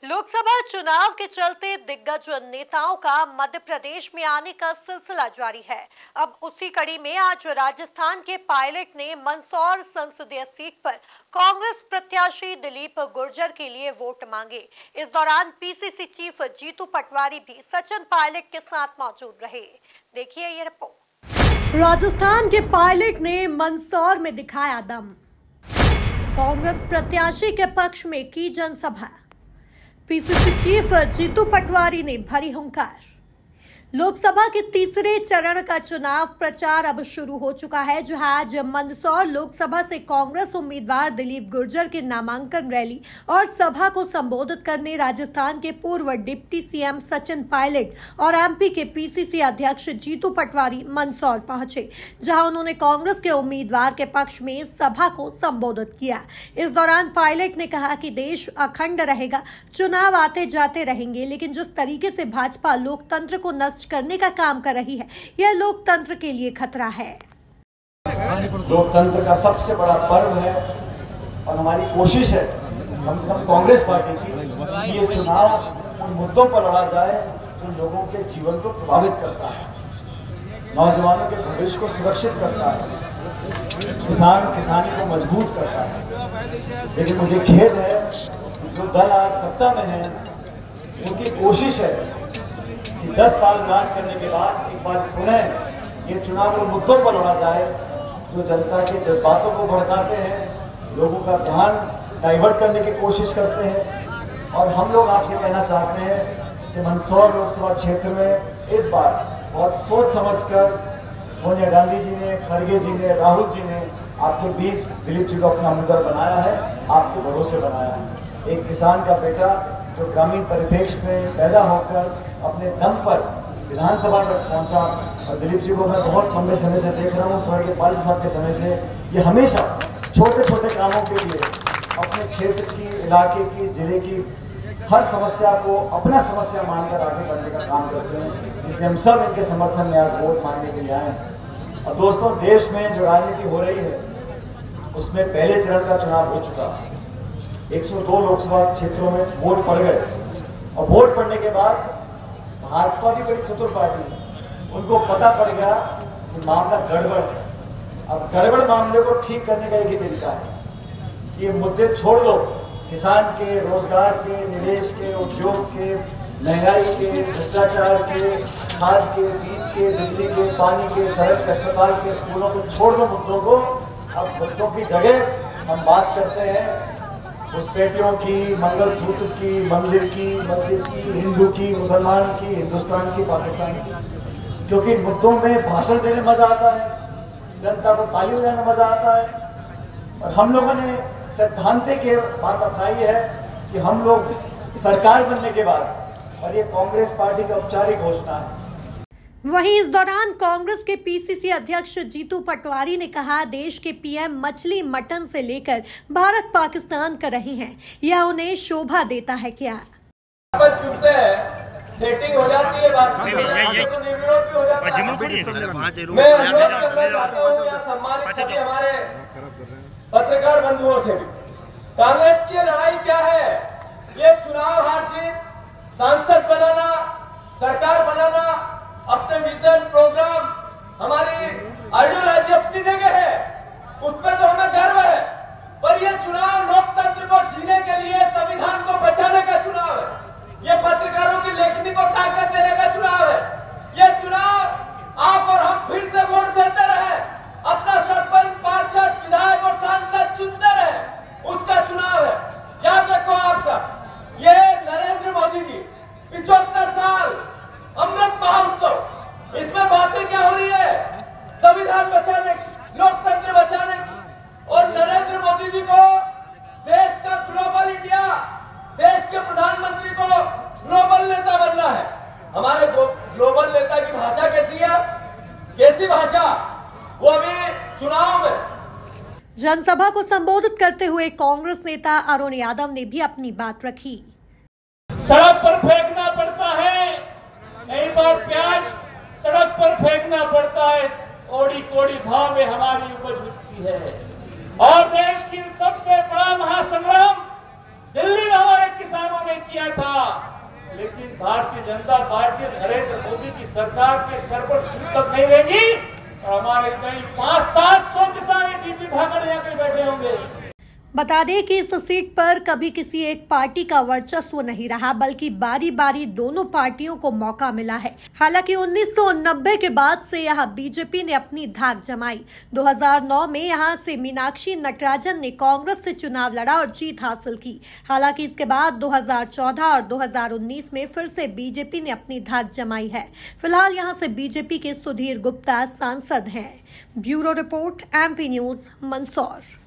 लोकसभा चुनाव के चलते दिग्गज नेताओं का मध्य प्रदेश में आने का सिलसिला जारी है। अब उसी कड़ी में आज राजस्थान के पायलट ने मंदसौर संसदीय सीट पर कांग्रेस प्रत्याशी दिलीप गुर्जर के लिए वोट मांगे। इस दौरान पीसीसी चीफ जीतू पटवारी भी सचिन पायलट के साथ मौजूद रहे। देखिए ये रिपोर्ट। राजस्थान के पायलट ने मंदसौर में दिखाया दम। कांग्रेस प्रत्याशी के पक्ष में की जनसभा। पीसीसी चीफ जीतू पटवारी ने भरी हुंकार। लोकसभा के तीसरे चरण का चुनाव प्रचार अब शुरू हो चुका है, जहां आज मंदसौर लोकसभा से कांग्रेस उम्मीदवार दिलीप गुर्जर के नामांकन रैली और सभा को संबोधित करने राजस्थान के पूर्व डिप्टी सीएम सचिन पायलट और एमपी के पीसीसी अध्यक्ष जीतू पटवारी मंदसौर पहुंचे, जहां उन्होंने कांग्रेस के उम्मीदवार के पक्ष में सभा को संबोधित किया। इस दौरान पायलट ने कहा कि देश अखंड रहेगा, चुनाव आते जाते रहेंगे, लेकिन जिस तरीके से भाजपा लोकतंत्र को नष्ट करने का काम कर रही है, यह लोकतंत्र के लिए खतरा है। लोकतंत्र का सबसे बड़ा पर्व है और हमारी कोशिश है कम से कम कांग्रेस पार्टी की कि ये चुनाव उन मुद्दों पर लड़ा जाए जो लोगों के जीवन को प्रभावित करता है, नौजवानों के भविष्य को सुरक्षित करता है, किसान किसानी को मजबूत करता है। लेकिन मुझे खेद है कि जो दल आज सत्ता में है उनकी कोशिश है कि 10 साल राज करने के बाद एक बार पुनः ये चुनाव उन मुद्दों पर लड़ा जाए जो जनता के जज्बातों को भड़काते हैं, लोगों का ध्यान डाइवर्ट करने की कोशिश करते हैं। और हम लोग आपसे कहना चाहते हैं कि मंदसौर लोकसभा क्षेत्र में इस बार बहुत सोच समझकर सोनिया गांधी जी ने, खड़गे जी ने, राहुल जी ने आपके बीच दिलीप जी को अपना उम्मीदवार बनाया है, आपके भरोसे बनाया है। एक किसान का बेटा जो ग्रामीण परिप्रेक्ष्य में पैदा होकर अपने दम पर विधानसभा तक पहुंचा, और दिलीप जी को मैं बहुत लंबे समय से देख रहा हूं, स्वर्गीय पायलट साहब के समय से, ये हमेशा छोटे छोटे कामों के लिए अपने क्षेत्र की, इलाके की, जिले की हर समस्या को अपना समस्या मानकर आगे बढ़ने का काम करते हैं। इसलिए हम सब इनके समर्थन में आज वोट मांगने के लिए आए हैं। और दोस्तों, देश में जो राजनीति हो रही है उसमें पहले चरण का चुनाव हो चुका, 102 लोकसभा क्षेत्रों में वोट पड़ गए, और वोट पड़ने के बाद भाजपा भी बड़ी चतुर पार्टी है, उनको पता पड़ गया कि मामला गड़बड़ है। अब गड़बड़ मामले को ठीक करने का एक ही तरीका है कि ये मुद्दे छोड़ दो, किसान के, रोजगार के, निवेश के, उद्योग के, महंगाई के, भ्रष्टाचार के, खाद के, बीज के, बिजली के, पानी के, सड़क, अस्पताल के, स्कूलों को छोड़ दो मुद्दों को। अब मुद्दों की जगह हम बात करते हैं उस पेटियों की, मंगलसूत्र की, मंदिर की, मस्जिद की, हिंदू की, मुसलमान की, हिंदुस्तान की, पाकिस्तान की। क्योंकि मुद्दों में भाषण देने मजा आता है, जनता को ताली बजाने मजा आता है। और हम लोगों ने सैद्धांतिक बात अपनाई है कि हम लोग सरकार बनने के बाद, और ये कांग्रेस पार्टी की औपचारिक घोषणा है। वहीं इस दौरान कांग्रेस के पीसीसी अध्यक्ष जीतू पटवारी ने कहा, देश के पीएम मछली मटन से लेकर भारत पाकिस्तान कर रहे हैं, यह उन्हें शोभा देता है क्या? चुनते हैं, सेटिंग हो जाती है, बातचीत हो जाती है, तो निर्विरोध भी हो जाता है। मैं अनुरोध करना चाहता हूँ या सम्मानित सभी हमारे पत्रकार बंधुओं से भी, कांग्रेस की लड़ाई क्या है? ये चुनाव हार जीत, सांसद बनाना, सरकार बनाना, अपने विजन, प्रोग्राम, हमारी आइडियोलॉजी अपनी जगह है, उसमें तो हमें गर्व है। पर यह चुनाव लोकतंत्र को जीने के लिए, संविधान को बचाने का चुनाव है। यह पत्रकारों की लेखनी को ताकत देने का चुनाव है। यह चुनाव आप और हम फिर से वोट देते रहे, अपना सरपंच, पार्षद, विधायक और सांसद चुनते रहे, उसका चुनाव है। याद रखो आप सब, ये नरेंद्र मोदी जी 75 साल अमृत महोत्सव, इसमें बातें क्या हो रही है? संविधान बचाने की, लोकतंत्र बचाने की। और नरेंद्र मोदी जी को देश का ग्लोबल इंडिया, देश के प्रधानमंत्री को ग्लोबल नेता बनना है। हमारे ग्लोबल नेता की भाषा कैसी है? कैसी भाषा? वो अभी चुनाव में। जनसभा को संबोधित करते हुए कांग्रेस नेता अरुण यादव ने भी अपनी बात रखी। सड़क पर फेंकना पड़ता है, कई बार प्याज सड़क पर फेंकना पड़ता है, कोड़ी कोड़ी भाव में हमारी उपज बिकती है। और देश की सबसे बड़ा महासंग्राम दिल्ली में हमारे किसानों ने किया जनता पार्टी नरेंद्र मोदी की सरकार के सर पर जूं तक नहीं रहेगी और हमारे कई 500-700 किसान डीपी खाकर यहाँ पे बैठे होंगे। बता दें कि इस सीट पर कभी किसी एक पार्टी का वर्चस्व नहीं रहा, बल्कि बारी बारी दोनों पार्टियों को मौका मिला है। हालांकि 1990 के बाद से यहां बीजेपी ने अपनी धाक जमाई। 2009 में यहां से मीनाक्षी नटराजन ने कांग्रेस से चुनाव लड़ा और जीत हासिल की। हालांकि इसके बाद 2014 और 2019 में फिर से बीजेपी ने अपनी धाक जमाई है। फिलहाल यहां से बीजेपी के सुधीर गुप्ता सांसद हैं। Bureau report, MP news, Mandsaur.